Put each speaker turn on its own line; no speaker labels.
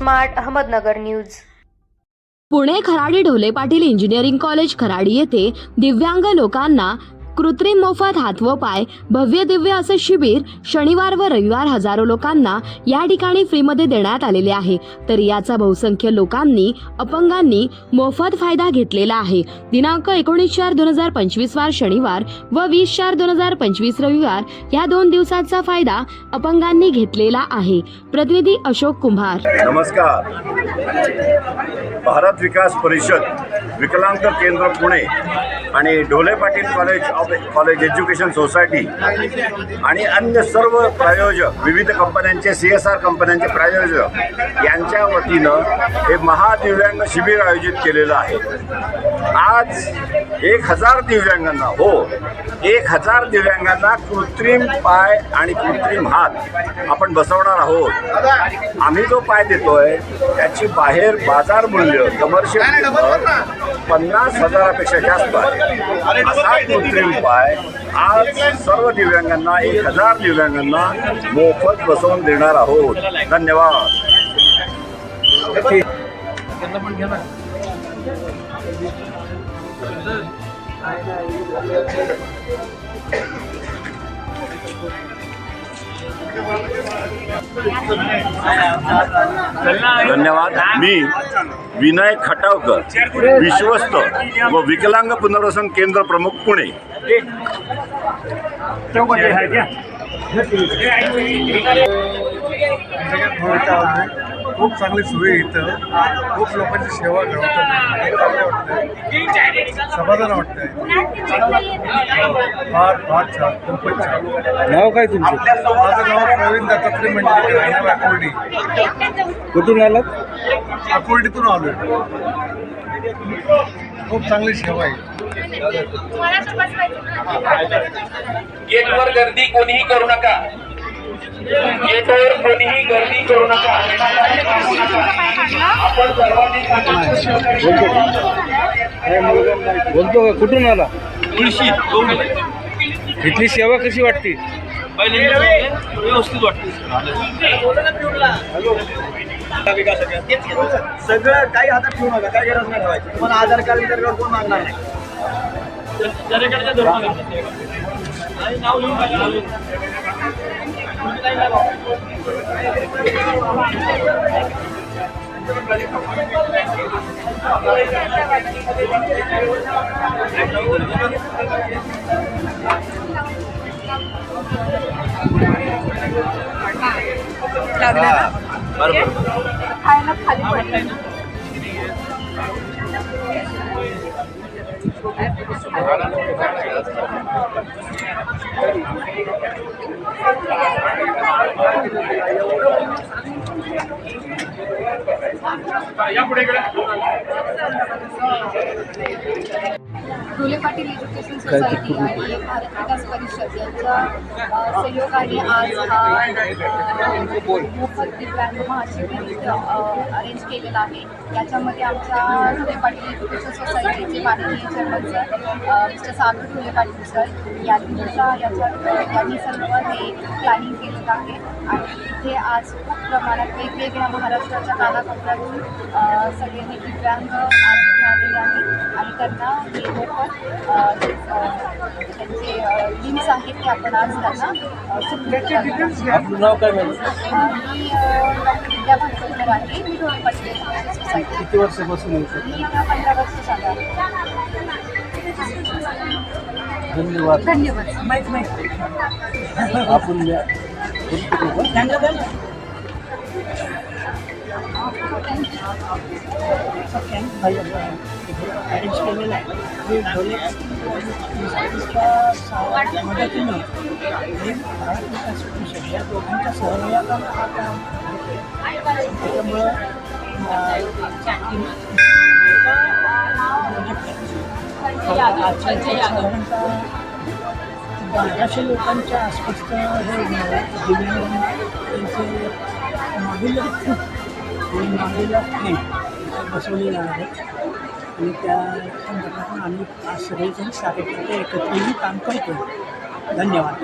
Smart Ahmednagar news.
Pune Kharadi Dhole Patil engineering college Kharadi येथे दिव्यांग लोकांना कृत्रिम मोफत हात व पाय भव्य दिव्य असे शिबिर शनिवार व रविवार हजारो लोकांना या ठिकाणी फ्रीमध्ये देण्यात आलेले आहे। तर याचा बहुसंख्य लोकांनी अपंगांनी मोफत फायदा घेतलेला आहे। दिनांक 19/4/2025 वार शनिवार व 20/4/2025 रविवार या 2 दिवसाचा फायदा अपंगांनी घेतलेला आहे। प्रतिनिधी अशोक कुंभार।
नमस्कार। भारत विकास परिषद विकलांग केंद्र पुणे आणि Dhole Patil college education society आणि अन्य सर्व प्रायोजक विविध कंपन्यांचे CSR कंपन्यांचे प्रायोजक यांच्या वतीनं हे महादिव्यांग शिबिर आयोजित केलेलं आहे। आज 1000 दिव्यांगांना 1000 दिव्यांगांना कृत्रिम पाय आणि कृत्रिम हात आपण बसवणार आहोत। आम्ही जो पाय देतोय त्याची बाहेर बाजार मूल्य कमर्शियल 50,000पेक्षा जास्त आहे। असा कृत्रिम पाय आज सर्व दिव्यांगांना 1000 दिव्यांगांना मोफत बसवून देणार आहोत। धन्यवाद। धन्यवाद। मी विनय खटावकर, विश्वस्त व विकलांग पुनर्वसन केंद्र प्रमुख पुणे।
खूप चांगली सोय इथं, खूप लोकांची सेवा करतात, समाधान वाटतंय। फार छान, खूपच छान। नाव काय तुमचं? माझं नाव प्रवीण दत्तात्रय मंडलिक, अकोर्डी। कुठून आलात? अकोर्डीतून आलो। खूप चांगली सेवा आहे।
गेटवर गर्दी कोणीही करू नका। गेटवर कोणीही गर्दी करू नका। आपण सर्वांनी
बोलतो का? कुठून आला?
तुळशी
इथली सेवा कशी वाटते?
व्यवस्थित वाटते।
सगळं काही हातात ठेवू नका, काही गरज नाही ठेवायची। तुम्हाला आधार कार्ड तर कोण मागणार नाही।
ढोले पाटील एज्युकेशन सोसायटी आणि भारत विकास परिषद यांच्या सहयोगाने आज हा मोफत दिव्यांग महाशिबिर अरेंज केलेला आहे। याच्यामध्ये आमच्या ढोले पाटील एज्युकेशन सोसायटीचे माननीय चेअरमन सर मिस्टर सागर ढोले पाटील सर यांनी सर्व हे प्लॅनिंग केलेलं आहे। आणि इथे आज खूप प्रमाणात वेगवेगळ्या महाराष्ट्राच्या कानाकोपऱ्यातून सगळे दिव्यांग आज इथे आलेले आहेत आणि त्यांना हे मोफत त्यांचे लिंक्स आहेत ते आपण आज त्यांना सुरू।
आपलं नाव काय?
मी डॉक्टर विद्या भांडवलकर आहे। मी ढोले पाटील सोसायटी।
किती वर्षापासून येतो?
मी 15 वर्ष झालं।
धन्यवाद। आपण
अरेंज केलेलं आहे मी ढोले मदतीने आणि भारत विकास परिषद या दोघांच्या सहयोगानं हा काम त्याच्यामुळं साधारणतः 1200 लोकांच्या आसपास हे दिव्यांग त्यांचे मागील बसवलेले आहेत आणि त्या संदर्भातून आम्ही आज सगळेजण कार्यकर्ते एकत्र येऊन काम करतो। धन्यवाद।